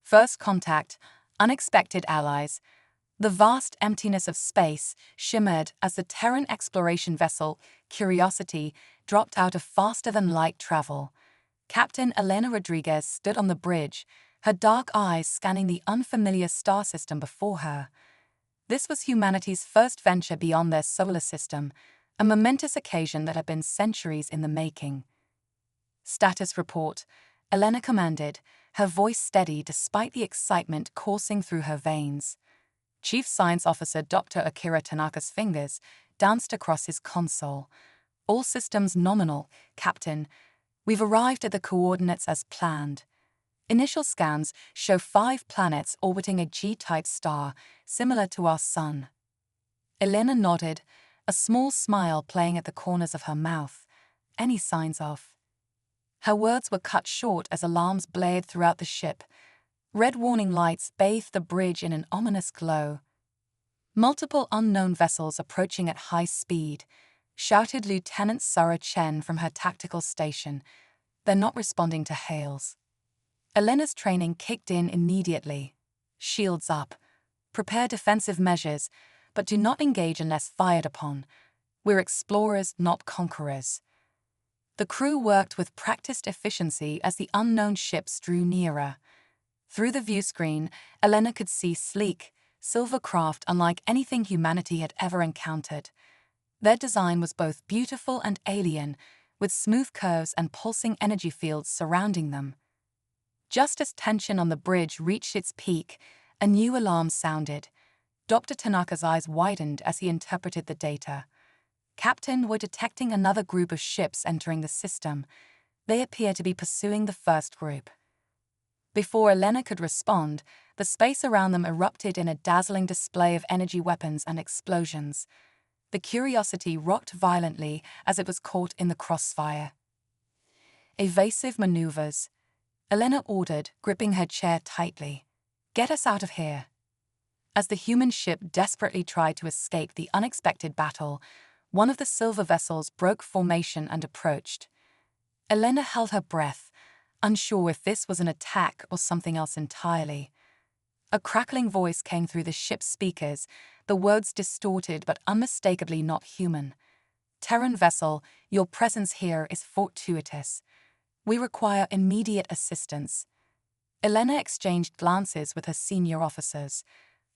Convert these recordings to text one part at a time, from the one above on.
First contact, unexpected allies. The vast emptiness of space shimmered as the Terran exploration vessel, Curiosity, dropped out of faster-than-light travel. Captain Elena Rodriguez stood on the bridge, her dark eyes scanning the unfamiliar star system before her. This was humanity's first venture beyond their solar system, a momentous occasion that had been centuries in the making. Status report, Elena commanded, her voice steady despite the excitement coursing through her veins. Chief Science Officer Dr. Akira Tanaka's fingers danced across his console. All systems nominal, Captain. We've arrived at the coordinates as planned. Initial scans show 5 planets orbiting a G-type star, similar to our Sun. Elena nodded, a small smile playing at the corners of her mouth. Any signs of? Her words were cut short as alarms blared throughout the ship. Red warning lights bathed the bridge in an ominous glow. Multiple unknown vessels approaching at high speed, shouted Lieutenant Sarah Chen from her tactical station. They're not responding to hails. Elena's training kicked in immediately. Shields up. Prepare defensive measures, but do not engage unless fired upon. We're explorers, not conquerors. The crew worked with practiced efficiency as the unknown ships drew nearer. Through the viewscreen, Elena could see sleek, silver craft unlike anything humanity had ever encountered. Their design was both beautiful and alien, with smooth curves and pulsing energy fields surrounding them. Just as tension on the bridge reached its peak, a new alarm sounded. Dr. Tanaka's eyes widened as he interpreted the data. Captain, we're detecting another group of ships entering the system. They appear to be pursuing the first group. Before Elena could respond, the space around them erupted in a dazzling display of energy weapons and explosions. The Curiosity rocked violently as it was caught in the crossfire. Evasive maneuvers, Elena ordered, gripping her chair tightly. Get us out of here. As the human ship desperately tried to escape the unexpected battle, one of the silver vessels broke formation and approached. Elena held her breath, unsure if this was an attack or something else entirely. A crackling voice came through the ship's speakers, the words distorted but unmistakably not human. Terran vessel, your presence here is fortuitous. We require immediate assistance. Elena exchanged glances with her senior officers.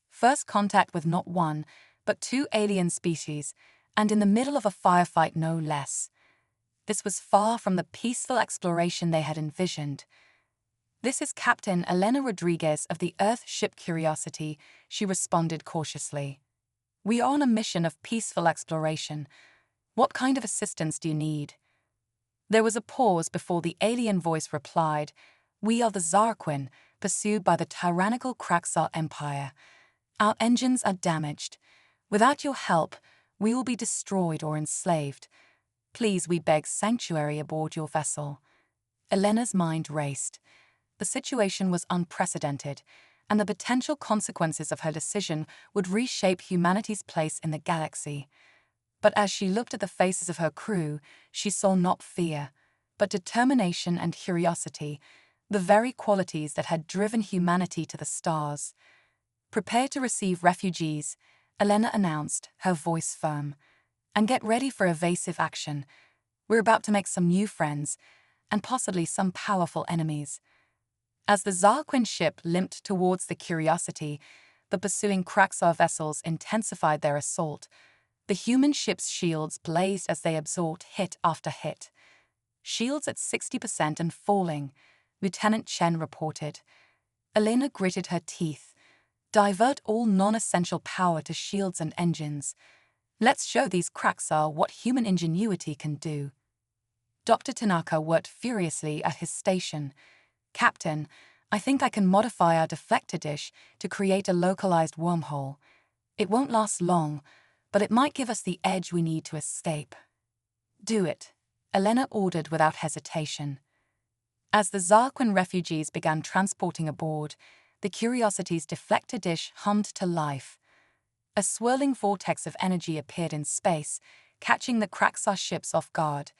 First contact with not one, but 2 alien species, and in the middle of a firefight no less. This was far from the peaceful exploration they had envisioned. This is Captain Elena Rodriguez of the Earth ship Curiosity, she responded cautiously. We are on a mission of peaceful exploration. What kind of assistance do you need? There was a pause before the alien voice replied, We are the Zarquin, pursued by the tyrannical Kraxar Empire. Our engines are damaged. Without your help, we will be destroyed or enslaved. Please, we beg sanctuary aboard your vessel. Elena's mind raced. The situation was unprecedented, and the potential consequences of her decision would reshape humanity's place in the galaxy. But as she looked at the faces of her crew, she saw not fear, but determination and curiosity, the very qualities that had driven humanity to the stars. Prepare to receive refugees, Elena announced, her voice firm. And get ready for evasive action. We're about to make some new friends, and possibly some powerful enemies. As the Zarquin ship limped towards the Curiosity, the pursuing Kraxar vessels intensified their assault. The human ship's shields blazed as they absorbed hit after hit. Shields at 60% and falling, Lieutenant Chen reported. Elena gritted her teeth. Divert all non-essential power to shields and engines. Let's show these Kraxar what human ingenuity can do. Dr. Tanaka worked furiously at his station. Captain, I think I can modify our deflector dish to create a localized wormhole. It won't last long, but it might give us the edge we need to escape. Do it, Elena ordered without hesitation. As the Zarquin refugees began transporting aboard, the Curiosity's deflector dish hummed to life. A swirling vortex of energy appeared in space, catching the Kraxar ships off guard.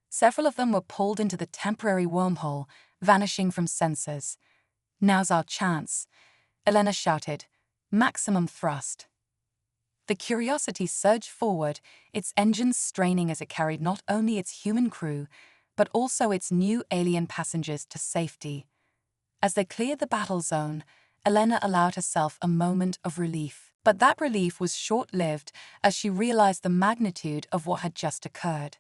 Several of them were pulled into the temporary wormhole, vanishing from sensors. "Now's our chance," Elena shouted. "Maximum thrust." The Curiosity surged forward, its engines straining as it carried not only its human crew, but also its new alien passengers to safety. As they cleared the battle zone, Elena allowed herself a moment of relief. But that relief was short-lived as she realized the magnitude of what had just occurred.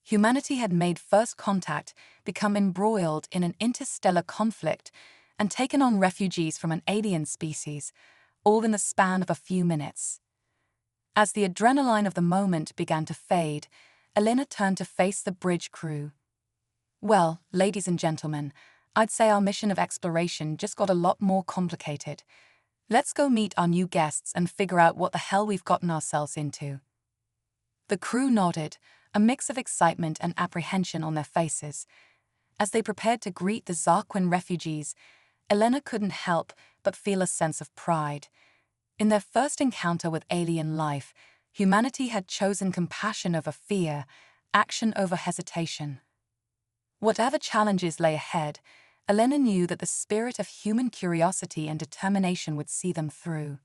Humanity had made first contact, become embroiled in an interstellar conflict, and taken on refugees from an alien species, all in the span of a few minutes. As the adrenaline of the moment began to fade, Elena turned to face the bridge crew. "Well, ladies and gentlemen, I'd say our mission of exploration just got a lot more complicated. Let's go meet our new guests and figure out what the hell we've gotten ourselves into." The crew nodded, a mix of excitement and apprehension on their faces. As they prepared to greet the Zarquin refugees, Elena couldn't help but feel a sense of pride. In their first encounter with alien life, humanity had chosen compassion over fear, action over hesitation. Whatever challenges lay ahead, Elena knew that the spirit of human curiosity and determination would see them through.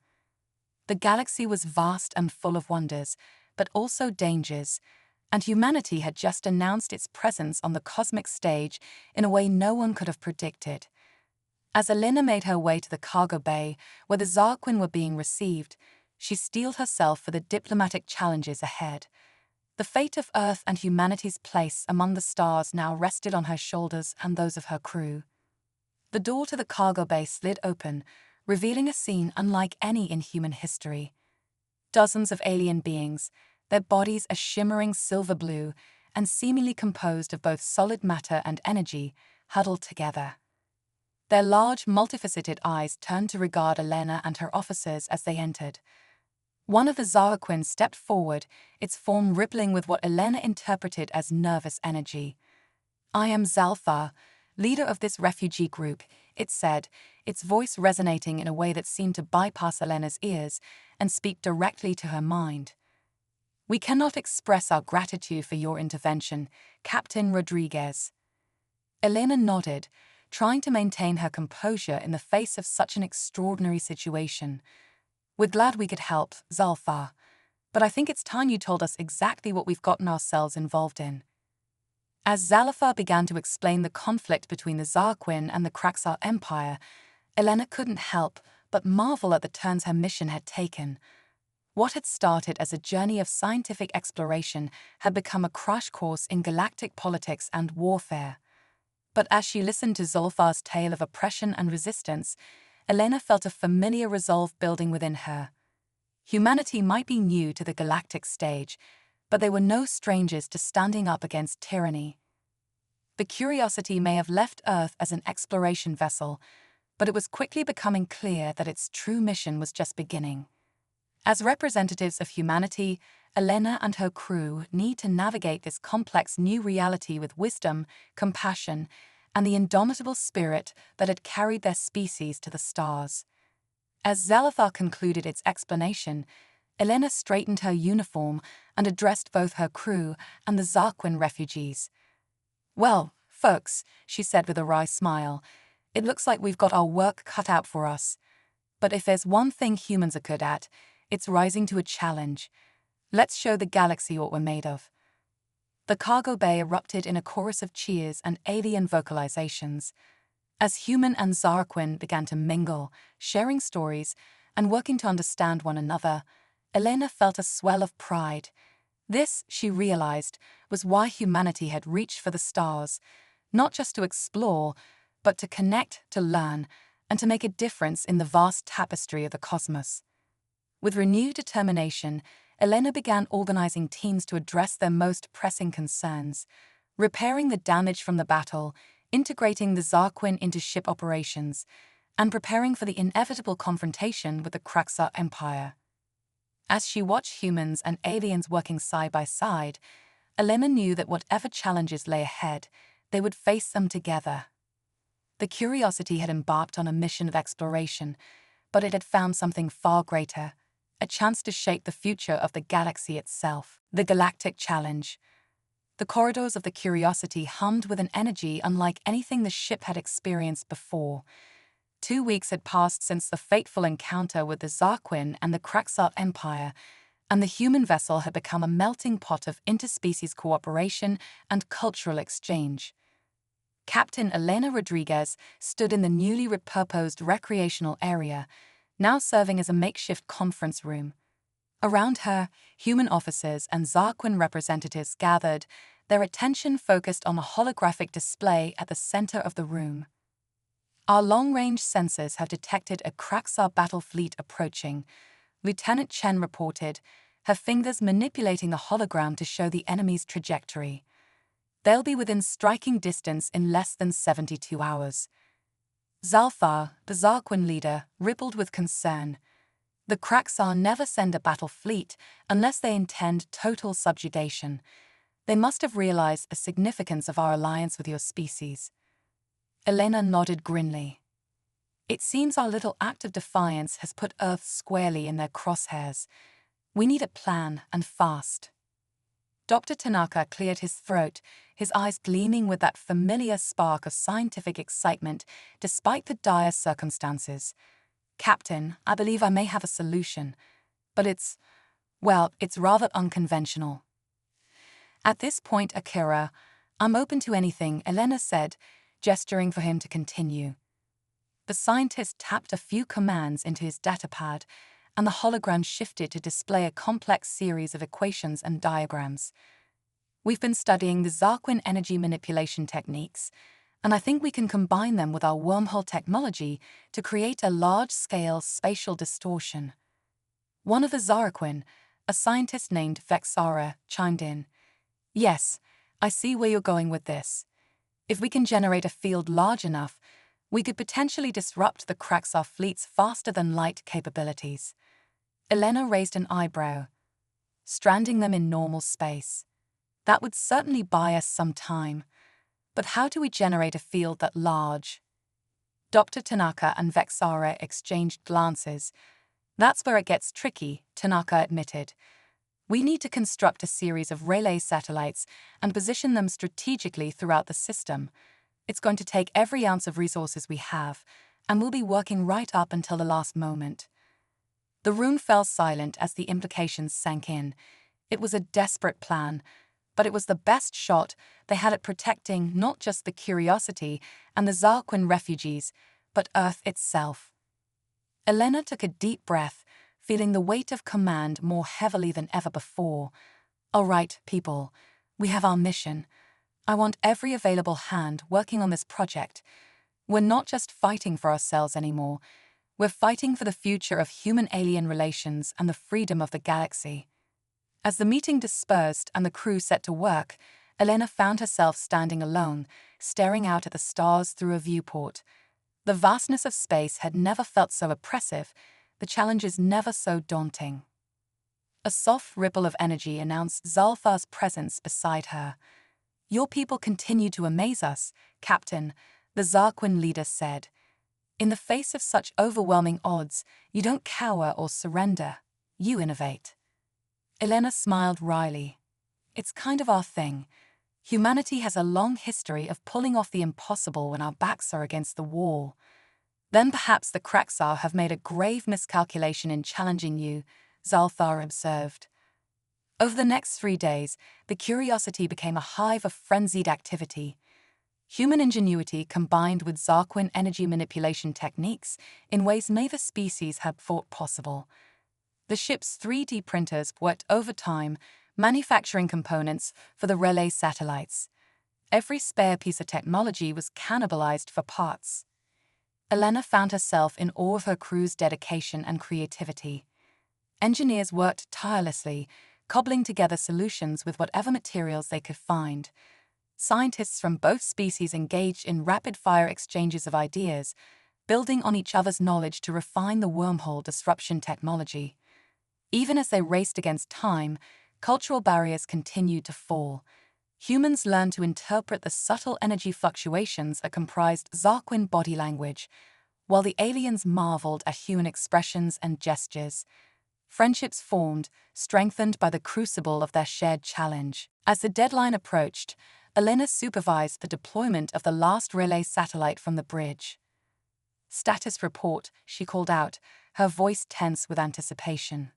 The galaxy was vast and full of wonders, but also dangers, and humanity had just announced its presence on the cosmic stage in a way no one could have predicted. As Elena made her way to the cargo bay, where the Zarquin were being received, she steeled herself for the diplomatic challenges ahead. The fate of Earth and humanity's place among the stars now rested on her shoulders and those of her crew. The door to the cargo bay slid open, revealing a scene unlike any in human history. Dozens of alien beings, their bodies a shimmering silver blue and seemingly composed of both solid matter and energy, huddled together. Their large, multifaceted eyes turned to regard Elena and her officers as they entered. One of the Zarquin stepped forward, its form rippling with what Elena interpreted as nervous energy. "I am Zalfa, leader of this refugee group," it said, its voice resonating in a way that seemed to bypass Elena's ears and speak directly to her mind. "We cannot express our gratitude for your intervention, Captain Rodriguez." Elena nodded, trying to maintain her composure in the face of such an extraordinary situation. "We're glad we could help, Zalfa, but I think it's time you told us exactly what we've gotten ourselves involved in." As Zalfa began to explain the conflict between the Zarquin and the Kraxar Empire, Elena couldn't help but marvel at the turns her mission had taken. What had started as a journey of scientific exploration had become a crash course in galactic politics and warfare. But as she listened to Zolfar's tale of oppression and resistance, Elena felt a familiar resolve building within her. Humanity might be new to the galactic stage, but they were no strangers to standing up against tyranny. The Curiosity may have left Earth as an exploration vessel, but it was quickly becoming clear that its true mission was just beginning. As representatives of humanity, Elena and her crew need to navigate this complex new reality with wisdom, compassion, and the indomitable spirit that had carried their species to the stars. As Zalfa concluded its explanation, Elena straightened her uniform and addressed both her crew and the Zarquin refugees. "Well, folks," she said with a wry smile, "it looks like we've got our work cut out for us. But if there's one thing humans are good at, it's rising to a challenge. Let's show the galaxy what we're made of." The cargo bay erupted in a chorus of cheers and alien vocalizations. As human and Zarquin began to mingle, sharing stories, and working to understand one another, Elena felt a swell of pride. This, she realized, was why humanity had reached for the stars, not just to explore, but to connect, to learn, and to make a difference in the vast tapestry of the cosmos. With renewed determination, Elena began organizing teams to address their most pressing concerns, repairing the damage from the battle, integrating the Zarquin into ship operations, and preparing for the inevitable confrontation with the Kraxar Empire. As she watched humans and aliens working side by side, Elena knew that whatever challenges lay ahead, they would face them together. The Curiosity had embarked on a mission of exploration, but it had found something far greater, a chance to shape the future of the galaxy itself, the galactic challenge. The corridors of the Curiosity hummed with an energy unlike anything the ship had experienced before. 2 weeks had passed since the fateful encounter with the Zarquin and the Kraxar Empire, and the human vessel had become a melting pot of interspecies cooperation and cultural exchange. Captain Elena Rodriguez stood in the newly repurposed recreational area, now serving as a makeshift conference room. Around her, human officers and Zarquin representatives gathered, their attention focused on the holographic display at the center of the room. Our long-range sensors have detected a Kraxar battle fleet approaching, Lieutenant Chen reported, her fingers manipulating the hologram to show the enemy's trajectory. They'll be within striking distance in less than 72 hours. Zalthar, the Zarquin leader, rippled with concern. The Kraxar never send a battle fleet unless they intend total subjugation. They must have realized the significance of our alliance with your species. Elena nodded grimly. It seems our little act of defiance has put Earth squarely in their crosshairs. We need a plan, and fast. Dr. Tanaka cleared his throat, his eyes gleaming with that familiar spark of scientific excitement despite the dire circumstances. Captain, I believe I may have a solution, but it's rather unconventional. At this point, Akira, I'm open to anything, Elena said, gesturing for him to continue. The scientist tapped a few commands into his datapad, and the hologram shifted to display a complex series of equations and diagrams. We've been studying the Zarquin energy manipulation techniques, and I think we can combine them with our wormhole technology to create a large-scale spatial distortion. One of the Zarquin, a scientist named Vexara, chimed in. Yes, I see where you're going with this. If we can generate a field large enough, we could potentially disrupt the Kraxar fleet's faster-than-light capabilities. Elena raised an eyebrow. Stranding them in normal space. That would certainly buy us some time. But how do we generate a field that large? Dr. Tanaka and Vexara exchanged glances. That's where it gets tricky, Tanaka admitted. We need to construct a series of relay satellites and position them strategically throughout the system. It's going to take every ounce of resources we have, and we'll be working right up until the last moment. The room fell silent as the implications sank in. It was a desperate plan, but it was the best shot they had at protecting not just the Curiosity and the Zarquin refugees, but Earth itself. Elena took a deep breath, feeling the weight of command more heavily than ever before. All right, people, we have our mission. I want every available hand working on this project. We're not just fighting for ourselves anymore. We're fighting for the future of human-alien relations and the freedom of the galaxy. As the meeting dispersed and the crew set to work, Elena found herself standing alone, staring out at the stars through a viewport. The vastness of space had never felt so oppressive, the challenges never so daunting. A soft ripple of energy announced Zalthar's presence beside her. Your people continue to amaze us, Captain, the Zarquin leader said. In the face of such overwhelming odds, you don't cower or surrender, you innovate. Elena smiled wryly. It's kind of our thing. Humanity has a long history of pulling off the impossible when our backs are against the wall. Then perhaps the Kraxar have made a grave miscalculation in challenging you, Zalthar observed. Over the next 3 days, the Curiosity became a hive of frenzied activity. Human ingenuity combined with Zarquin energy manipulation techniques in ways neither species had thought possible. The ship's 3D printers worked overtime, manufacturing components for the relay satellites. Every spare piece of technology was cannibalized for parts. Elena found herself in awe of her crew's dedication and creativity. Engineers worked tirelessly, cobbling together solutions with whatever materials they could find. Scientists from both species engaged in rapid-fire exchanges of ideas, building on each other's knowledge to refine the wormhole disruption technology. Even as they raced against time, cultural barriers continued to fall. Humans learned to interpret the subtle energy fluctuations that comprised Zarquin body language, while the aliens marveled at human expressions and gestures. Friendships formed, strengthened by the crucible of their shared challenge. As the deadline approached, Elena supervised the deployment of the last relay satellite from the bridge. Status report, she called out, her voice tense with anticipation.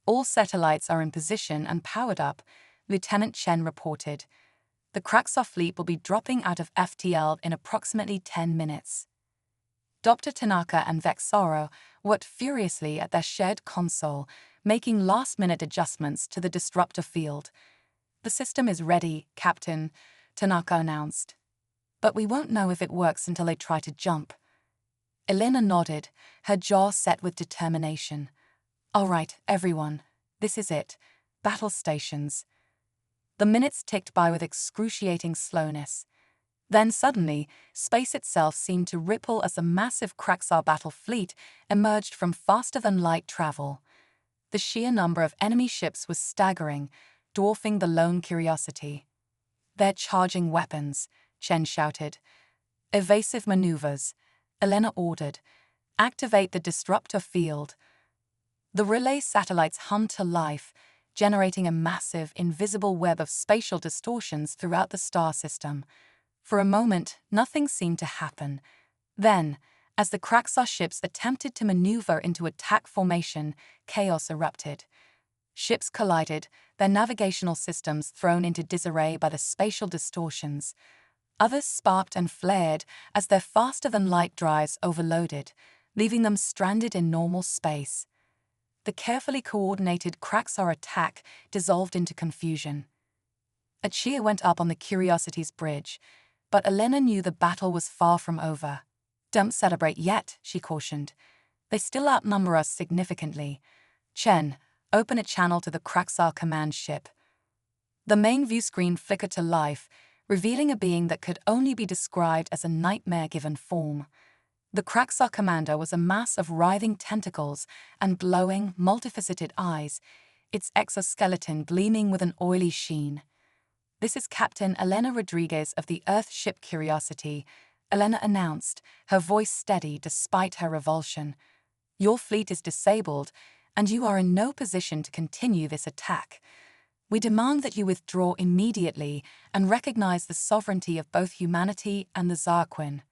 All satellites are in position and powered up, Lieutenant Chen reported. The Kraxar fleet will be dropping out of FTL in approximately 10 minutes. Dr. Tanaka and Vexaro worked furiously at their shared console, making last-minute adjustments to the disruptor field. The system is ready, Captain, Tanaka announced. But we won't know if it works until they try to jump. Elena nodded, her jaw set with determination. All right, everyone, this is it. Battle stations. The minutes ticked by with excruciating slowness. Then suddenly, space itself seemed to ripple as a massive Kraxar battle fleet emerged from faster-than-light travel. The sheer number of enemy ships was staggering, dwarfing the lone Curiosity. They're charging weapons, Chen shouted. Evasive maneuvers, Elena ordered. Activate the disruptor field. The relay satellites hummed to life, generating a massive, invisible web of spatial distortions throughout the star system. For a moment, nothing seemed to happen. Then, as the Kraxar ships attempted to maneuver into attack formation, chaos erupted. Ships collided, their navigational systems thrown into disarray by the spatial distortions. Others sparked and flared as their faster-than-light drives overloaded, leaving them stranded in normal space. The carefully coordinated Kraxar attack dissolved into confusion. A cheer went up on the Curiosity's bridge, but Elena knew the battle was far from over. Don't celebrate yet, she cautioned. They still outnumber us significantly. Chen, open a channel to the Kraxar command ship. The main view screen flickered to life, revealing a being that could only be described as a nightmare-given form. The Kraxar commander was a mass of writhing tentacles and glowing, multifaceted eyes, its exoskeleton gleaming with an oily sheen. This is Captain Elena Rodriguez of the Earth ship Curiosity, Elena announced, her voice steady despite her revulsion. Your fleet is disabled, and you are in no position to continue this attack. We demand that you withdraw immediately and recognize the sovereignty of both humanity and the Zarquin.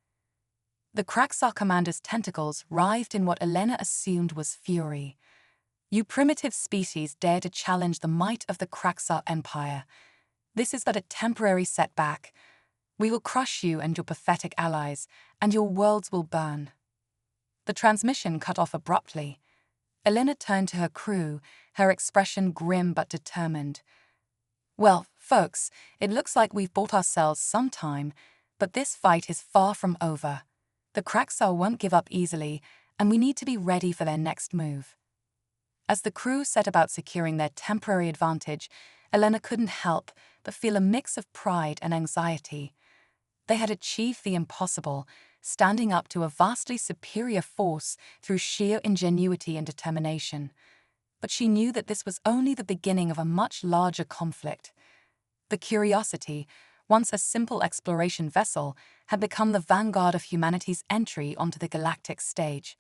The Kraxar commander's tentacles writhed in what Elena assumed was fury. You primitive species dare to challenge the might of the Kraxar Empire. This is but a temporary setback. We will crush you and your pathetic allies, and your worlds will burn. The transmission cut off abruptly. Elena turned to her crew, her expression grim but determined. Well, folks, it looks like we've bought ourselves some time, but this fight is far from over. The Kraxar won't give up easily, and we need to be ready for their next move. As the crew set about securing their temporary advantage, Elena couldn't help but feel a mix of pride and anxiety. They had achieved the impossible, standing up to a vastly superior force through sheer ingenuity and determination. But she knew that this was only the beginning of a much larger conflict. The Curiosity, once a simple exploration vessel, had become the vanguard of humanity's entry onto the galactic stage.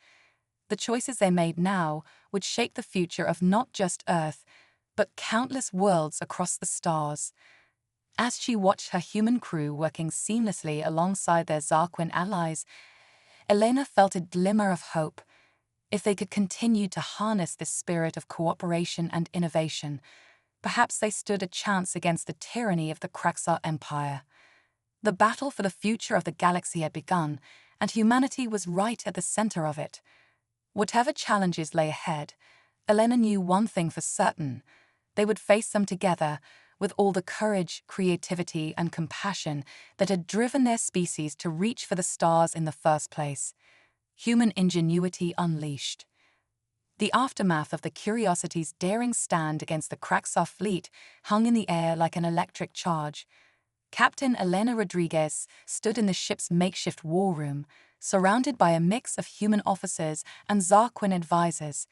The choices they made now would shape the future of not just Earth, but countless worlds across the stars. As she watched her human crew working seamlessly alongside their Zarquin allies, Elena felt a glimmer of hope. If they could continue to harness this spirit of cooperation and innovation, perhaps they stood a chance against the tyranny of the Kraxar Empire. The battle for the future of the galaxy had begun, and humanity was right at the center of it. Whatever challenges lay ahead, Elena knew one thing for certain: they would face them together, with all the courage, creativity, and compassion that had driven their species to reach for the stars in the first place. Human ingenuity unleashed. The aftermath of the Curiosity's daring stand against the Kraxar fleet hung in the air like an electric charge. Captain Elena Rodriguez stood in the ship's makeshift war room, surrounded by a mix of human officers and Zarquin advisors.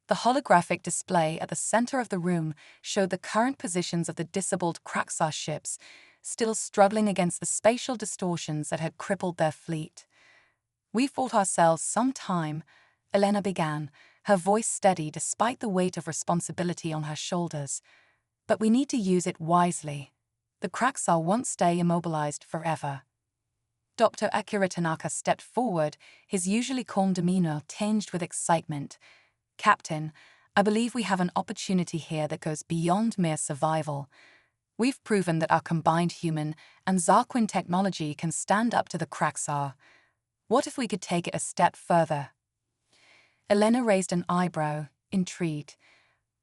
The holographic display at the center of the room showed the current positions of the disabled Kraxar ships, still struggling against the spatial distortions that had crippled their fleet. We fought ourselves some time, Elena began, her voice steady despite the weight of responsibility on her shoulders. But we need to use it wisely. The Kraxar won't stay immobilized forever. Dr. Akira Tanaka stepped forward, his usually calm demeanor tinged with excitement. "Captain, I believe we have an opportunity here that goes beyond mere survival. We've proven that our combined human and Zarquin technology can stand up to the Kraxar. What if we could take it a step further?" Elena raised an eyebrow, intrigued.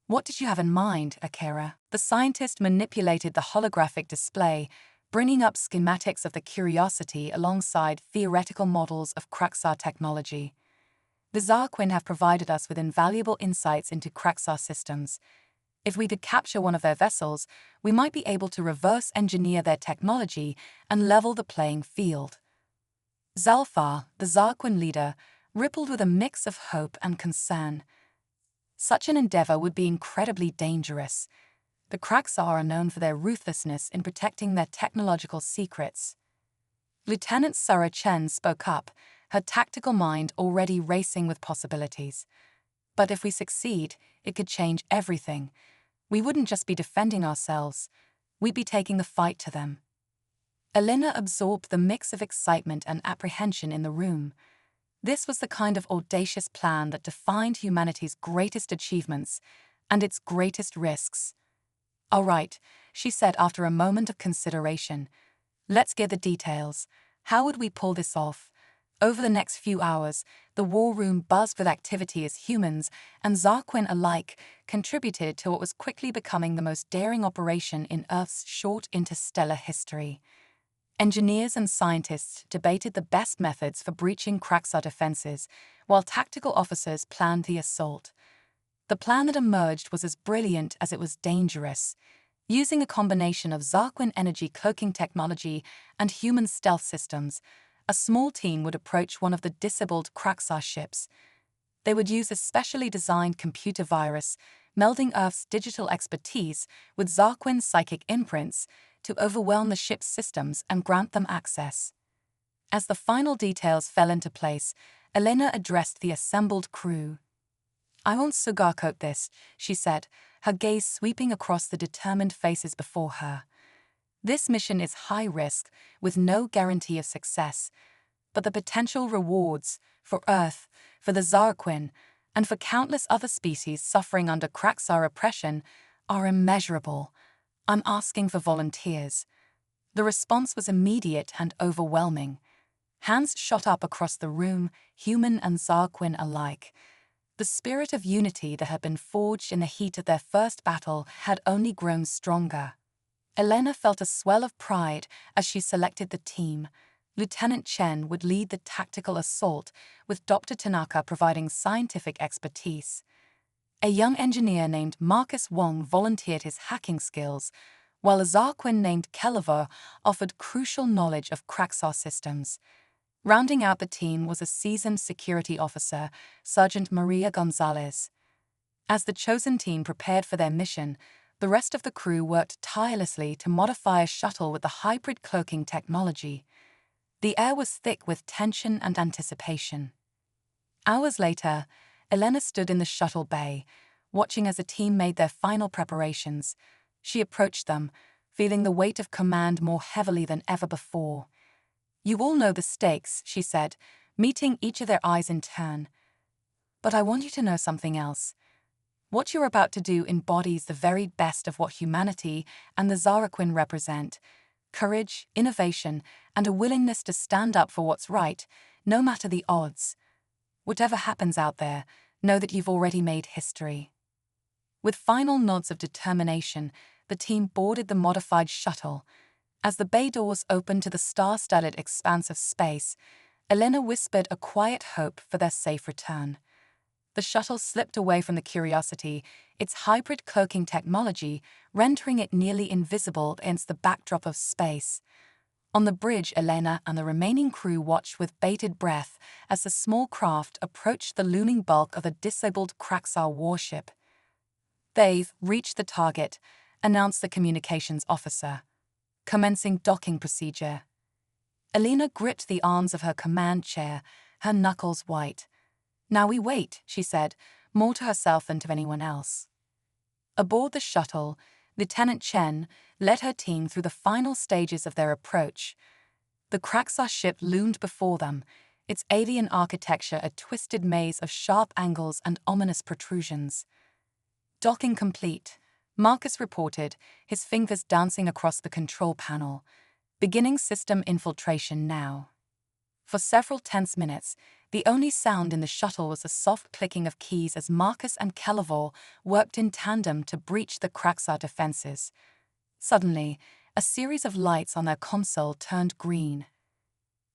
"What did you have in mind, Akira?" The scientist manipulated the holographic display, bringing up schematics of the Curiosity alongside theoretical models of Kraxar technology. "The Zarquin have provided us with invaluable insights into Kraxar systems. If we could capture one of their vessels, we might be able to reverse engineer their technology and level the playing field." Zalfar, the Zarquin leader, rippled with a mix of hope and concern. Such an endeavor would be incredibly dangerous. The Kraxar are known for their ruthlessness in protecting their technological secrets. Lieutenant Sara Chen spoke up, her tactical mind already racing with possibilities. "But if we succeed, it could change everything. We wouldn't just be defending ourselves, we'd be taking the fight to them." Elena absorbed the mix of excitement and apprehension in the room. This was the kind of audacious plan that defined humanity's greatest achievements and its greatest risks. "All right," she said after a moment of consideration. "Let's get the details. How would we pull this off?" Over the next few hours, the war room buzzed with activity as humans and Zarquin alike contributed to what was quickly becoming the most daring operation in Earth's short interstellar history. Engineers and scientists debated the best methods for breaching Kraxar defenses, while tactical officers planned the assault. The plan that emerged was as brilliant as it was dangerous. Using a combination of Zarquin energy cloaking technology and human stealth systems, a small team would approach one of the disabled Kraxar ships. They would use a specially designed computer virus, melding Earth's digital expertise with Zarquin's psychic imprints to overwhelm the ship's systems and grant them access. As the final details fell into place, Elena addressed the assembled crew. "I won't sugarcoat this," she said, her gaze sweeping across the determined faces before her. "This mission is high risk, with no guarantee of success, but the potential rewards for Earth, for the Zarquin, and for countless other species suffering under Kraxar oppression are immeasurable. I'm asking for volunteers." The response was immediate and overwhelming. Hands shot up across the room, human and Zarquin alike. The spirit of unity that had been forged in the heat of their first battle had only grown stronger. Elena felt a swell of pride as she selected the team. Lieutenant Chen would lead the tactical assault, with Dr. Tanaka providing scientific expertise. A young engineer named Marcus Wong volunteered his hacking skills, while a Zarquin named Keliver offered crucial knowledge of Kraxar systems. Rounding out the team was a seasoned security officer, Sergeant Maria Gonzalez. As the chosen team prepared for their mission, the rest of the crew worked tirelessly to modify a shuttle with the hybrid cloaking technology. The air was thick with tension and anticipation. Hours later, Elena stood in the shuttle bay, watching as the team made their final preparations. She approached them, feeling the weight of command more heavily than ever before. "You all know the stakes," she said, meeting each of their eyes in turn. "But I want you to know something else. What you're about to do embodies the very best of what humanity and the Zarquin represent: courage, innovation, and a willingness to stand up for what's right, no matter the odds. Whatever happens out there, know that you've already made history." With final nods of determination, the team boarded the modified shuttle. As the bay doors opened to the star-studded expanse of space, Elena whispered a quiet hope for their safe return. The shuttle slipped away from the Curiosity, its hybrid cloaking technology rendering it nearly invisible against the backdrop of space. On the bridge, Elena and the remaining crew watched with bated breath as the small craft approached the looming bulk of the disabled Kraxar warship. "They've reached the target," announced the communications officer. "Commencing docking procedure." Elena gripped the arms of her command chair, her knuckles white. "Now we wait," she said, more to herself than to anyone else. Aboard the shuttle, Lieutenant Chen led her team through the final stages of their approach. The Kraxar ship loomed before them, its alien architecture a twisted maze of sharp angles and ominous protrusions. Docking complete, Marcus reported, his fingers dancing across the control panel. Beginning system infiltration now. For several tense minutes, the only sound in the shuttle was the soft clicking of keys as Marcus and Kelevor worked in tandem to breach the Kraxar defenses. Suddenly, a series of lights on their console turned green.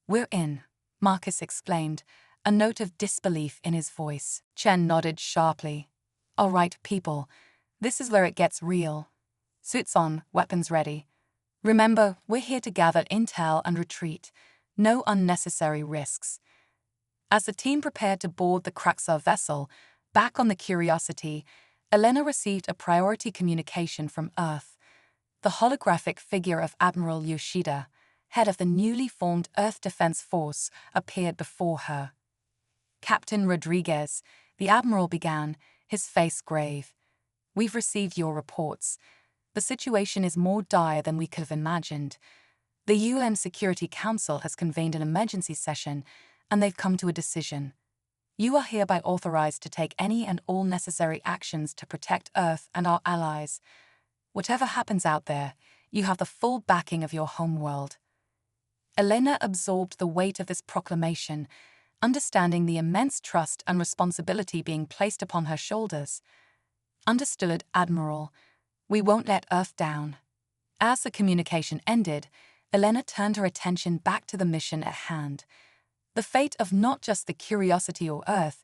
"We're in," Marcus exclaimed, a note of disbelief in his voice. Chen nodded sharply. "All right, people. This is where it gets real. Suits on, weapons ready. Remember, we're here to gather intel and retreat. No unnecessary risks." As the team prepared to board the Kraxar vessel, back on the Curiosity, Elena received a priority communication from Earth. The holographic figure of Admiral Yoshida, head of the newly formed Earth Defense Force, appeared before her. "Captain Rodriguez," the Admiral began, his face grave. "We've received your reports. The situation is more dire than we could have imagined. The UN Security Council has convened an emergency session, and they've come to a decision. You are hereby authorized to take any and all necessary actions to protect Earth and our allies. Whatever happens out there, you have the full backing of your homeworld." Elena absorbed the weight of this proclamation, understanding the immense trust and responsibility being placed upon her shoulders. "Understood, Admiral. We won't let Earth down." As the communication ended, Elena turned her attention back to the mission at hand. The fate of not just the Curiosity or Earth,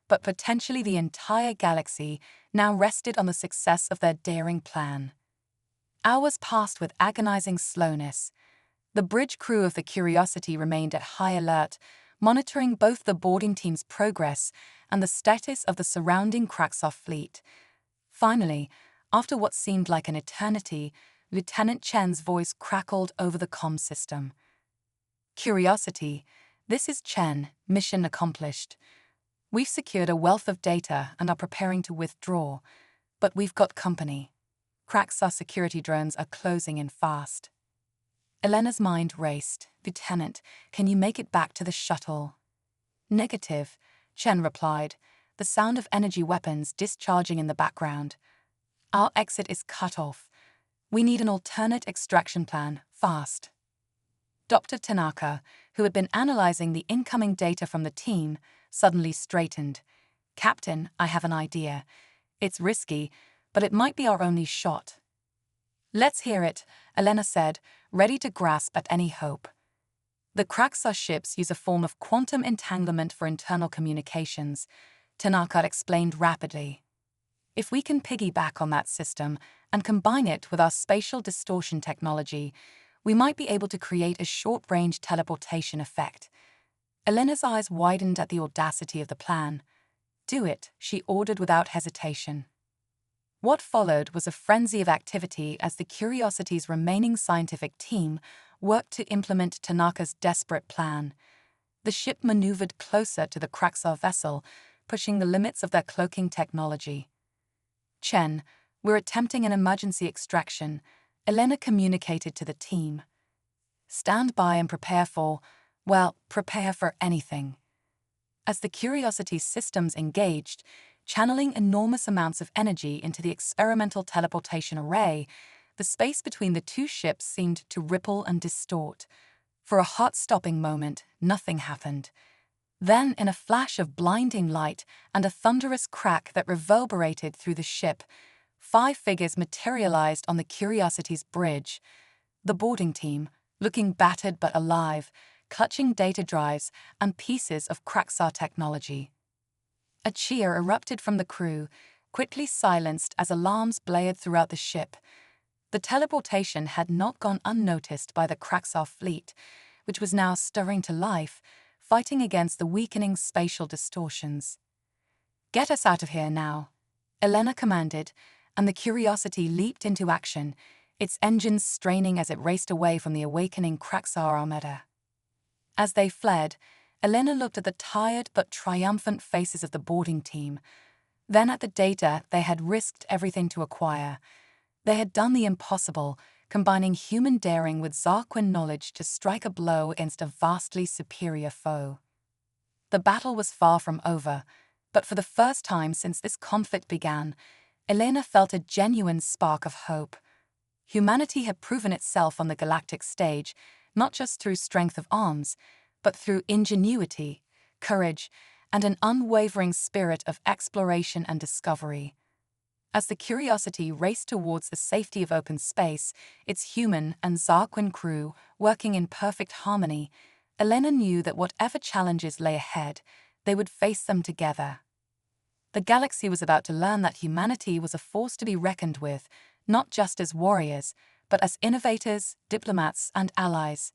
but potentially the entire galaxy, now rested on the success of their daring plan. Hours passed with agonizing slowness. The bridge crew of the Curiosity remained at high alert, monitoring both the boarding team's progress and the status of the surrounding Kraxar fleet. Finally, after what seemed like an eternity, Lieutenant Chen's voice crackled over the comm system. "Curiosity, this is Chen, mission accomplished. We've secured a wealth of data and are preparing to withdraw, but we've got company. Kraxar security drones are closing in fast." Elena's mind raced. "Lieutenant, can you make it back to the shuttle?" "Negative," Chen replied, the sound of energy weapons discharging in the background. "Our exit is cut off. We need an alternate extraction plan, fast." Dr. Tanaka, who had been analyzing the incoming data from the team, suddenly straightened. "Captain, I have an idea. It's risky, but it might be our only shot." "Let's hear it," Elena said, ready to grasp at any hope. "The Kraxar ships use a form of quantum entanglement for internal communications," Tanaka explained rapidly. "If we can piggyback on that system and combine it with our spatial distortion technology, we might be able to create a short-range teleportation effect." Elena's eyes widened at the audacity of the plan. "Do it," she ordered without hesitation. What followed was a frenzy of activity as the Curiosity's remaining scientific team worked to implement Tanaka's desperate plan. The ship maneuvered closer to the Kraxar vessel, pushing the limits of their cloaking technology. "Chen, we're attempting an emergency extraction," Elena communicated to the team. "Stand by and prepare for, well, prepare for anything." As the Curiosity's systems engaged, channeling enormous amounts of energy into the experimental teleportation array, the space between the two ships seemed to ripple and distort. For a heart-stopping moment, nothing happened. Then, in a flash of blinding light and a thunderous crack that reverberated through the ship, 5 figures materialized on the Curiosity's bridge. The boarding team, looking battered but alive, clutching data drives and pieces of Kraxar technology. A cheer erupted from the crew, quickly silenced as alarms blared throughout the ship. The teleportation had not gone unnoticed by the Kraxar fleet, which was now stirring to life, fighting against the weakening spatial distortions. "Get us out of here now," Elena commanded, and the Curiosity leaped into action, its engines straining as it raced away from the awakening Kraxar armada. As they fled, Elena looked at the tired but triumphant faces of the boarding team, then at the data they had risked everything to acquire. They had done the impossible, combining human daring with Zarquin knowledge to strike a blow against a vastly superior foe. The battle was far from over, but for the first time since this conflict began, Elena felt a genuine spark of hope. Humanity had proven itself on the galactic stage, not just through strength of arms, but through ingenuity, courage, and an unwavering spirit of exploration and discovery. As the Curiosity raced towards the safety of open space, its human and Zarquin crew working in perfect harmony, Elena knew that whatever challenges lay ahead, they would face them together. The galaxy was about to learn that humanity was a force to be reckoned with, not just as warriors, but as innovators, diplomats, and allies.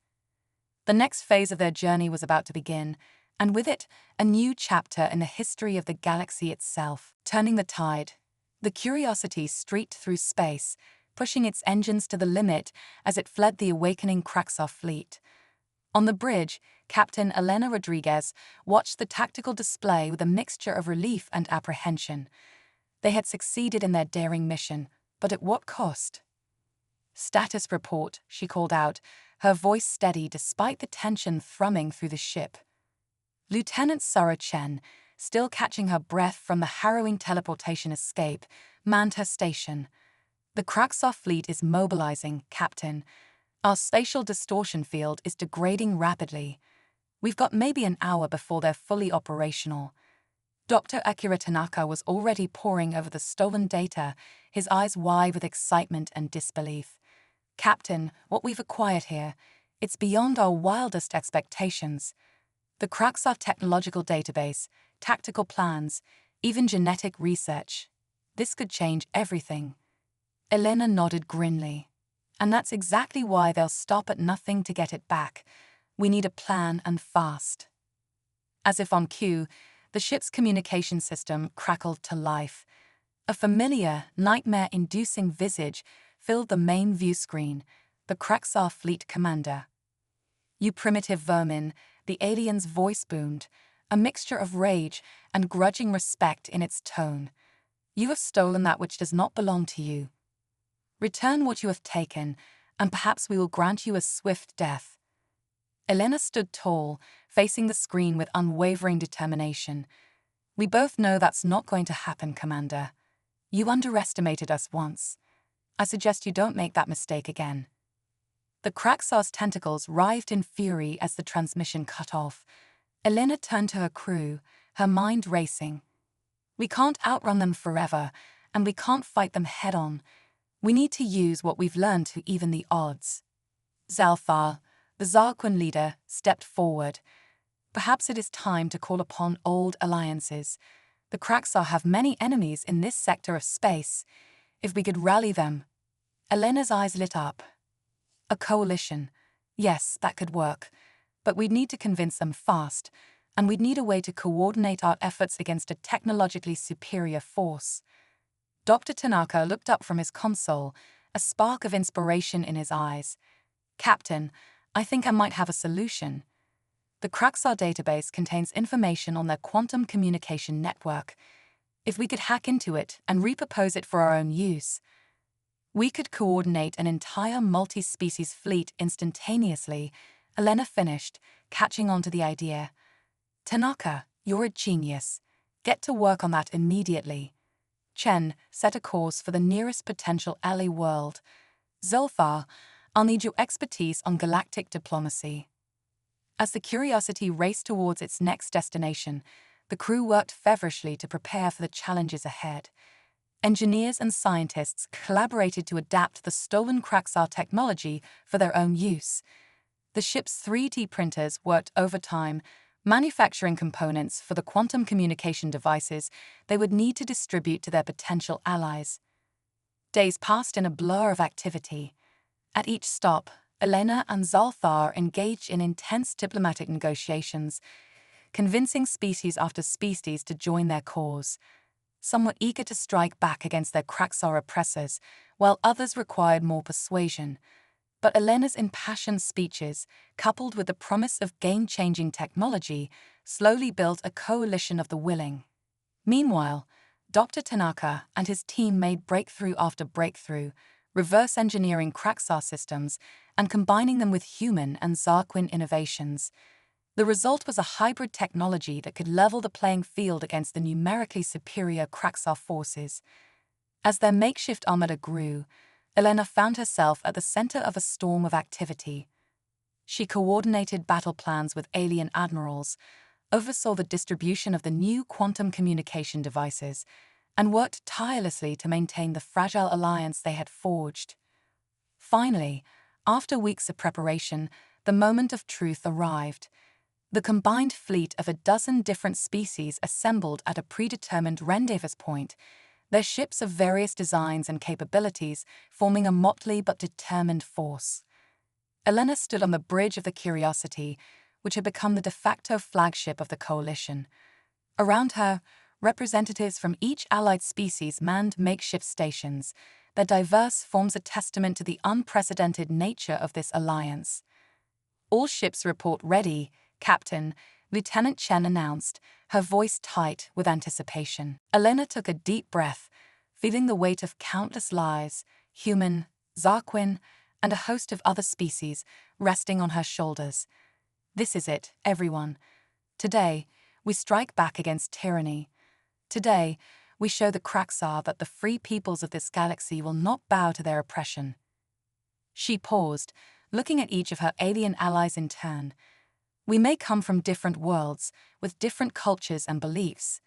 The next phase of their journey was about to begin, and with it, a new chapter in the history of the galaxy itself. Turning the tide, the Curiosity streaked through space, pushing its engines to the limit as it fled the awakening Kraxar fleet. On the bridge, Captain Elena Rodriguez watched the tactical display with a mixture of relief and apprehension. They had succeeded in their daring mission, but at what cost? "Status report," she called out, her voice steady despite the tension thrumming through the ship. Lieutenant Sarah Chen, still catching her breath from the harrowing teleportation escape, manned her station. "The Kraxar fleet is mobilizing, Captain. Our spatial distortion field is degrading rapidly. We've got maybe an hour before they're fully operational." Dr. Akira Tanaka was already poring over the stolen data, his eyes wide with excitement and disbelief. "Captain, what we've acquired here, it's beyond our wildest expectations. The Kraxar technological database, tactical plans, even genetic research. This could change everything." Elena nodded grimly. "And that's exactly why they'll stop at nothing to get it back. We need a plan, and fast." As if on cue, the ship's communication system crackled to life. A familiar, nightmare-inducing visage filled the main view screen, the Kraxar fleet commander. "You primitive vermin," the alien's voice boomed, a mixture of rage and grudging respect in its tone. "You have stolen that which does not belong to you. Return what you have taken, and perhaps we will grant you a swift death." Elena stood tall, facing the screen with unwavering determination. "We both know that's not going to happen, Commander. You underestimated us once. I suggest you don't make that mistake again." The Kraxar's tentacles writhed in fury as the transmission cut off. Elena turned to her crew, her mind racing. "We can't outrun them forever, and we can't fight them head-on. We need to use what we've learned to even the odds." Zalthar, the Zarquin leader, stepped forward. "Perhaps it is time to call upon old alliances. The Kraxar have many enemies in this sector of space. If we could rally them..." Elena's eyes lit up. "A coalition. Yes, that could work. But we'd need to convince them fast, and we'd need a way to coordinate our efforts against a technologically superior force." Dr. Tanaka looked up from his console, a spark of inspiration in his eyes. "Captain, I think I might have a solution. The Kraxar database contains information on their quantum communication network. If we could hack into it and repurpose it for our own use, we could coordinate an entire multi-species fleet instantaneously," Elena finished, catching on to the idea. "Tanaka, you're a genius. Get to work on that immediately." Chen set a course for the nearest potential ally world. "Zulfar, I'll need your expertise on galactic diplomacy." As the Curiosity raced towards its next destination, the crew worked feverishly to prepare for the challenges ahead. Engineers and scientists collaborated to adapt the stolen Kraxar technology for their own use. The ship's 3D printers worked overtime, manufacturing components for the quantum communication devices they would need to distribute to their potential allies. Days passed in a blur of activity. At each stop, Elena and Zalthar engaged in intense diplomatic negotiations, convincing species after species to join their cause. Some were eager to strike back against their Kraxar oppressors, while others required more persuasion. But Elena's impassioned speeches, coupled with the promise of game-changing technology, slowly built a coalition of the willing. Meanwhile, Dr. Tanaka and his team made breakthrough after breakthrough, reverse engineering Kraxar systems and combining them with human and Zarquin innovations. The result was a hybrid technology that could level the playing field against the numerically superior Kraxar forces. As their makeshift armada grew, Elena found herself at the center of a storm of activity. She coordinated battle plans with alien admirals, oversaw the distribution of the new quantum communication devices, and worked tirelessly to maintain the fragile alliance they had forged. Finally, after weeks of preparation, the moment of truth arrived. The combined fleet of a dozen different species assembled at a predetermined rendezvous point, their ships of various designs and capabilities forming a motley but determined force. Elena stood on the bridge of the Curiosity, which had become the de facto flagship of the coalition. Around her, representatives from each allied species manned makeshift stations. Their diverse forms a testament to the unprecedented nature of this alliance. "All ships report ready, Captain," Lieutenant Chen announced, her voice tight with anticipation. Elena took a deep breath, feeling the weight of countless lives, human, Zarquin, and a host of other species, resting on her shoulders. "This is it, everyone. Today, we strike back against tyranny. Today, we show the Kraxar that the free peoples of this galaxy will not bow to their oppression." She paused, looking at each of her alien allies in turn. "We may come from different worlds, with different cultures and beliefs.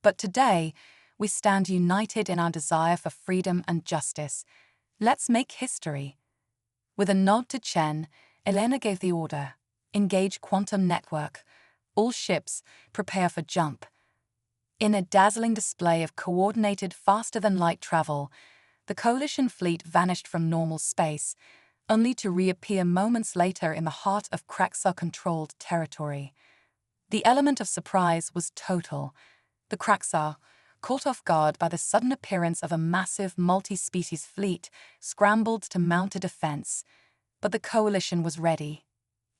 But today, we stand united in our desire for freedom and justice. Let's make history." With a nod to Chen, Elena gave the order: "Engage quantum network. All ships, prepare for jump." In a dazzling display of coordinated faster-than-light travel, the Coalition fleet vanished from normal space, only to reappear moments later in the heart of Kraxar-controlled territory. The element of surprise was total. The Kraxar, caught off guard by the sudden appearance of a massive multi-species fleet, scrambled to mount a defense. But the Coalition was ready.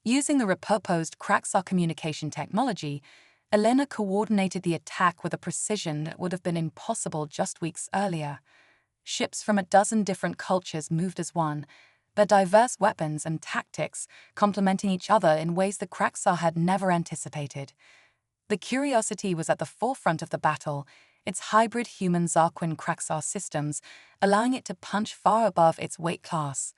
Using the repurposed Kraxar communication technology, Elena coordinated the attack with a precision that would have been impossible just weeks earlier. Ships from a dozen different cultures moved as one, their diverse weapons and tactics complementing each other in ways the Kraxar had never anticipated. The Curiosity was at the forefront of the battle, its hybrid human Zarquin Kraxar systems allowing it to punch far above its weight class.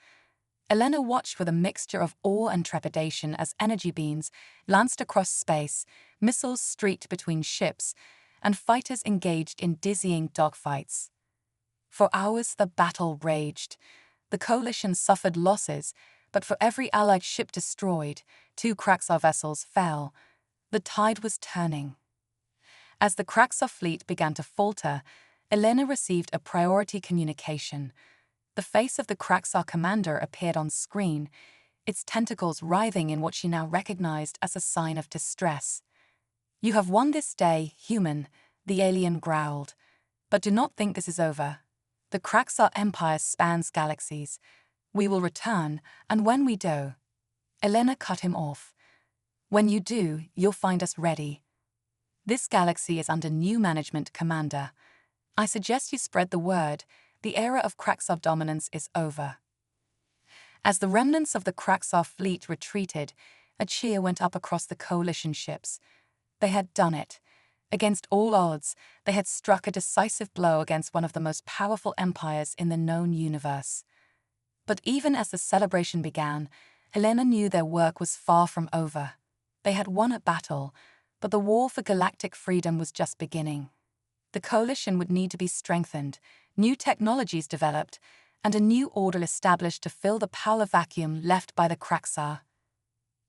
Elena watched with a mixture of awe and trepidation as energy beams lanced across space, missiles streaked between ships, and fighters engaged in dizzying dogfights. For hours the battle raged. The Coalition suffered losses, but for every Allied ship destroyed, 2 Kraxar vessels fell. The tide was turning. As the Kraxar fleet began to falter, Elena received a priority communication. The face of the Kraxar commander appeared on screen, its tentacles writhing in what she now recognized as a sign of distress. "You have won this day, human," the alien growled. "But do not think this is over. The Kraxar Empire spans galaxies. We will return, and when we do..." Elena cut him off. "When you do, you'll find us ready. This galaxy is under new management, Commander. I suggest you spread the word. The era of Kraxar dominance is over." As the remnants of the Kraxar fleet retreated, a cheer went up across the Coalition ships. They had done it. Against all odds, they had struck a decisive blow against one of the most powerful empires in the known universe. But even as the celebration began, Helena knew their work was far from over. They had won a battle, but the war for galactic freedom was just beginning. The Coalition would need to be strengthened, new technologies developed, and a new order established to fill the power vacuum left by the Kraxar.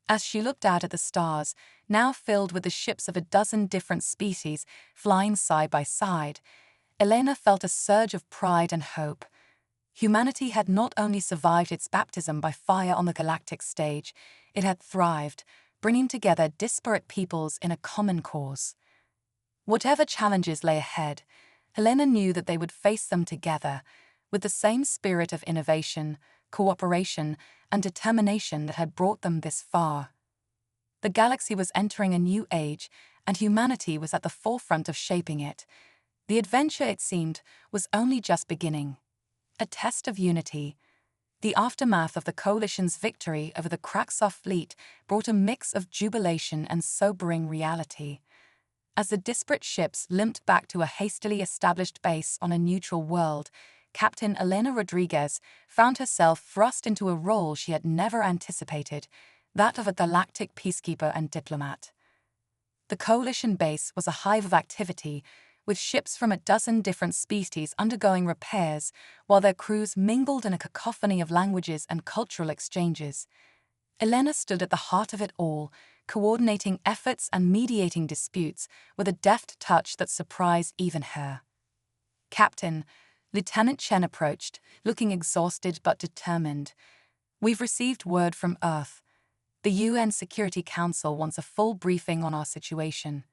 As she looked out at the stars, now filled with the ships of a dozen different species flying side by side, Elena felt a surge of pride and hope. Humanity had not only survived its baptism by fire on the galactic stage, it had thrived, bringing together disparate peoples in a common cause. Whatever challenges lay ahead, Helena knew that they would face them together, with the same spirit of innovation, cooperation, and determination that had brought them this far. The galaxy was entering a new age, and humanity was at the forefront of shaping it. The adventure, it seemed, was only just beginning. A test of unity. The aftermath of the coalition's victory over the Kraxar fleet brought a mix of jubilation and sobering reality. As the disparate ships limped back to a hastily established base on a neutral world, Captain Elena Rodriguez found herself thrust into a role she had never anticipated, that of a galactic peacekeeper and diplomat. The coalition base was a hive of activity, with ships from a dozen different species undergoing repairs, while their crews mingled in a cacophony of languages and cultural exchanges. Elena stood at the heart of it all, coordinating efforts and mediating disputes with a deft touch that surprised even her. "Captain," Lieutenant Chen approached, looking exhausted but determined. "We've received word from Earth. The UN Security Council wants a full briefing on our situation."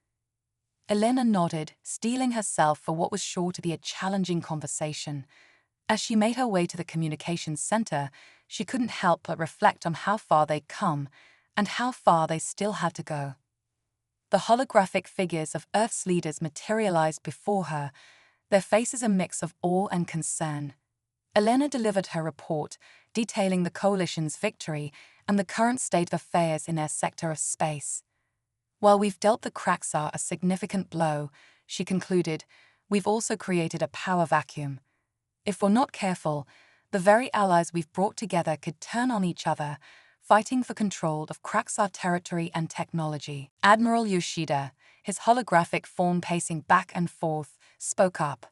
Elena nodded, steeling herself for what was sure to be a challenging conversation. As she made her way to the communications center, she couldn't help but reflect on how far they'd come and how far they still had to go. The holographic figures of Earth's leaders materialized before her, their faces a mix of awe and concern. Elena delivered her report, detailing the coalition's victory and the current state of affairs in their sector of space. "While we've dealt the Kraxar a significant blow," she concluded, "we've also created a power vacuum. If we're not careful, the very allies we've brought together could turn on each other, fighting for control of Kraxar territory and technology." Admiral Yoshida, his holographic form pacing back and forth, spoke up.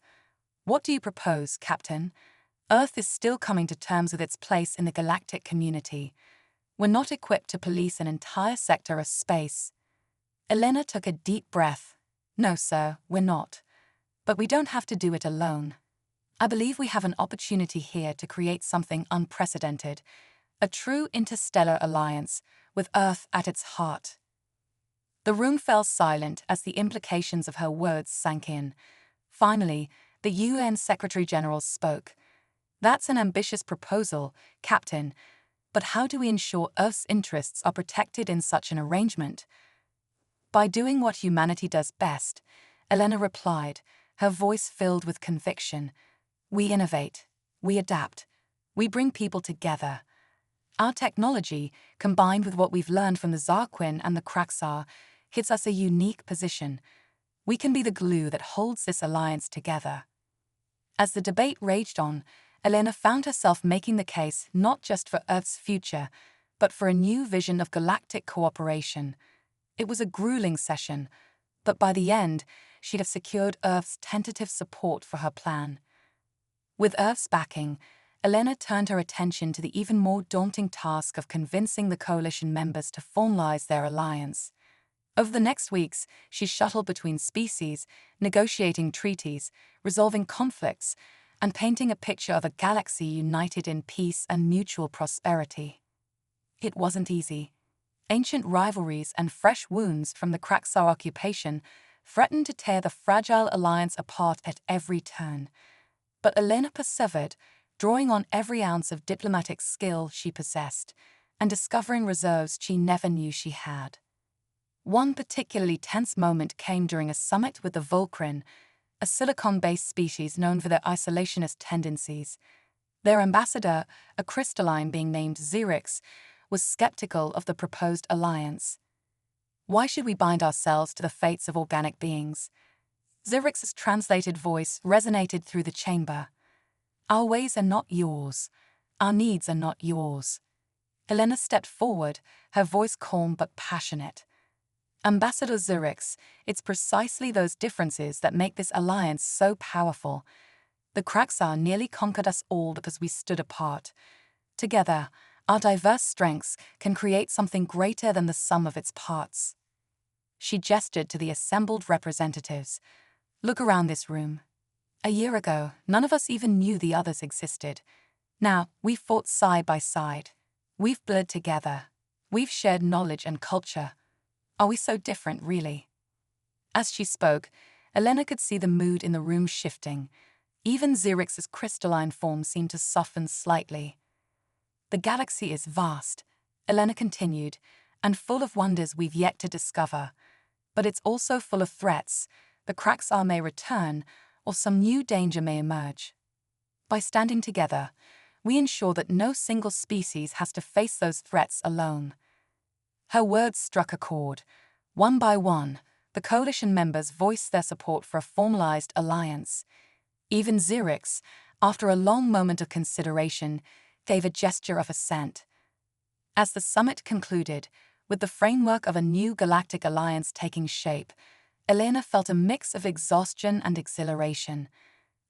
"What do you propose, Captain? Earth is still coming to terms with its place in the galactic community. We're not equipped to police an entire sector of space." Elena took a deep breath. "No, sir, we're not. But we don't have to do it alone. I believe we have an opportunity here to create something unprecedented, a true interstellar alliance with Earth at its heart." The room fell silent as the implications of her words sank in. Finally, the UN Secretary-General spoke. "That's an ambitious proposal, Captain, but how do we ensure Earth's interests are protected in such an arrangement?" "By doing what humanity does best," Elena replied, her voice filled with conviction. "We innovate, we adapt, we bring people together. Our technology, combined with what we've learned from the Zarquin and the Kraxar, gives us a unique position. We can be the glue that holds this alliance together." As the debate raged on, Elena found herself making the case not just for Earth's future, but for a new vision of galactic cooperation. It was a grueling session, but by the end, she'd have secured Earth's tentative support for her plan. With Earth's backing, Elena turned her attention to the even more daunting task of convincing the coalition members to formalize their alliance. Over the next weeks, she shuttled between species, negotiating treaties, resolving conflicts, and painting a picture of a galaxy united in peace and mutual prosperity. It wasn't easy. Ancient rivalries and fresh wounds from the Kraxar occupation threatened to tear the fragile alliance apart at every turn. But Elena persevered, drawing on every ounce of diplomatic skill she possessed, and discovering reserves she never knew she had. One particularly tense moment came during a summit with the Volcrin, a silicon-based species known for their isolationist tendencies. Their ambassador, a crystalline being named Xerix, was skeptical of the proposed alliance. "Why should we bind ourselves to the fates of organic beings?" Xerix's translated voice resonated through the chamber. "Our ways are not yours. Our needs are not yours." Elena stepped forward, her voice calm but passionate. "Ambassador Xerix, it's precisely those differences that make this alliance so powerful. The Kraxar nearly conquered us all because we stood apart. Together, our diverse strengths can create something greater than the sum of its parts." She gestured to the assembled representatives. "Look around this room. A year ago, none of us even knew the others existed. Now, we've fought side by side. We've blurred together. We've shared knowledge and culture. Are we so different, really?" As she spoke, Elena could see the mood in the room shifting. Even Xerix's crystalline form seemed to soften slightly. "The galaxy is vast," Elena continued, "and full of wonders we've yet to discover. But it's also full of threats. The Kraxar may return, or some new danger may emerge." By standing together, we ensure that no single species has to face those threats alone. Her words struck a chord. One by one, the coalition members voiced their support for a formalized alliance. Even Xerix, after a long moment of consideration, gave a gesture of assent. As the summit concluded, with the framework of a new galactic alliance taking shape, Elena felt a mix of exhaustion and exhilaration.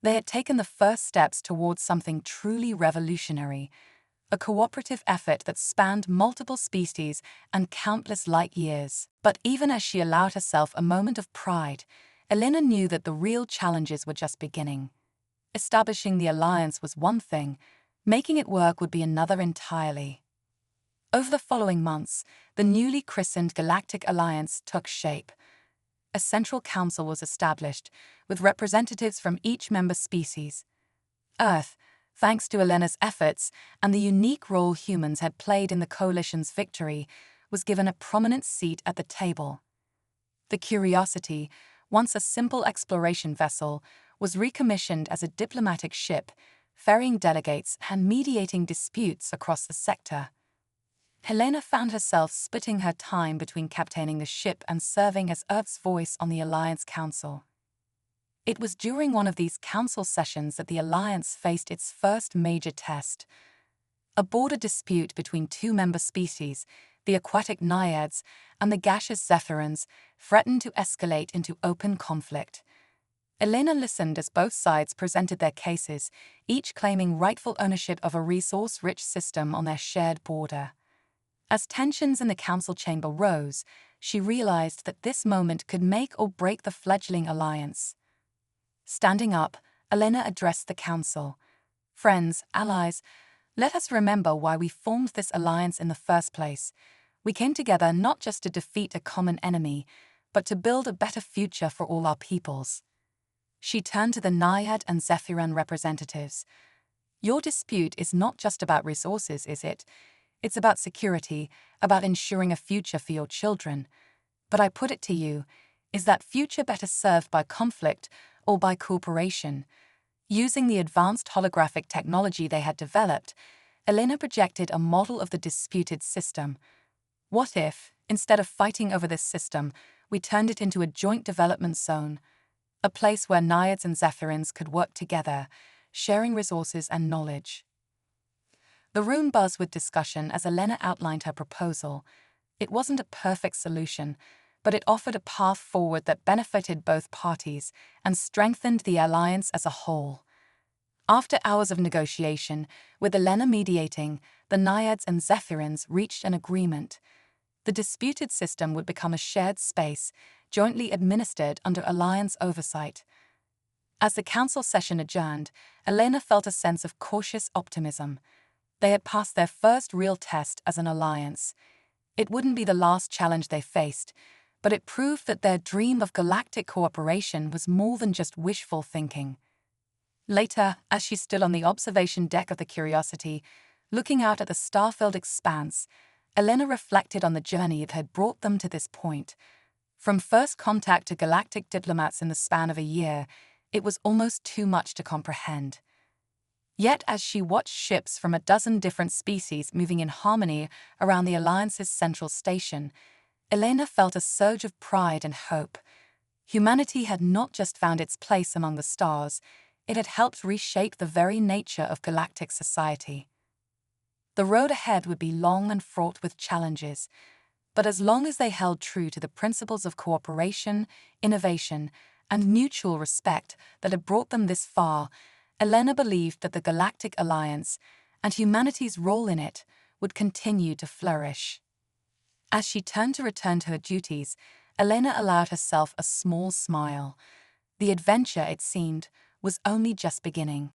They had taken the first steps towards something truly revolutionary, a cooperative effort that spanned multiple species and countless light years. But even as she allowed herself a moment of pride, Elena knew that the real challenges were just beginning. Establishing the alliance was one thing, making it work would be another entirely. Over the following months, the newly christened Galactic Alliance took shape. A central council was established, with representatives from each member species. Earth, thanks to Elena's efforts and the unique role humans had played in the coalition's victory, was given a prominent seat at the table. The Curiosity, once a simple exploration vessel, was recommissioned as a diplomatic ship, ferrying delegates and mediating disputes across the sector. Helena found herself splitting her time between captaining the ship and serving as Earth's voice on the Alliance Council. It was during one of these council sessions that the Alliance faced its first major test. A border dispute between two member species, the aquatic naiads and the gaseous zephyrins, threatened to escalate into open conflict. Elena listened as both sides presented their cases, each claiming rightful ownership of a resource-rich system on their shared border. As tensions in the council chamber rose, she realized that this moment could make or break the fledgling alliance. Standing up, Elena addressed the council. Friends, allies, let us remember why we formed this alliance in the first place. We came together not just to defeat a common enemy, but to build a better future for all our peoples. She turned to the Naiad and Zephyran representatives. Your dispute is not just about resources, is it? It's about security, about ensuring a future for your children. But I put it to you, is that future better served by conflict or by cooperation? Using the advanced holographic technology they had developed, Elena projected a model of the disputed system. What if, instead of fighting over this system, we turned it into a joint development zone, a place where Naiads and Zephyrins could work together, sharing resources and knowledge? The room buzzed with discussion as Elena outlined her proposal. It wasn't a perfect solution, but it offered a path forward that benefited both parties and strengthened the alliance as a whole. After hours of negotiation, with Elena mediating, the Naiads and Zephyrins reached an agreement. The disputed system would become a shared space, jointly administered under alliance oversight. As the council session adjourned, Elena felt a sense of cautious optimism. They had passed their first real test as an alliance. It wouldn't be the last challenge they faced, but it proved that their dream of galactic cooperation was more than just wishful thinking. Later, as she stood on the observation deck of the Curiosity, looking out at the star-filled expanse, Elena reflected on the journey that had brought them to this point. From first contact to galactic diplomats in the span of a year, it was almost too much to comprehend. Yet as she watched ships from a dozen different species moving in harmony around the Alliance's central station, Elena felt a surge of pride and hope. Humanity had not just found its place among the stars, it had helped reshape the very nature of galactic society. The road ahead would be long and fraught with challenges, but as long as they held true to the principles of cooperation, innovation, and mutual respect that had brought them this far, Elena believed that the Galactic Alliance, and humanity's role in it, would continue to flourish. As she turned to return to her duties, Elena allowed herself a small smile. The adventure, it seemed, was only just beginning.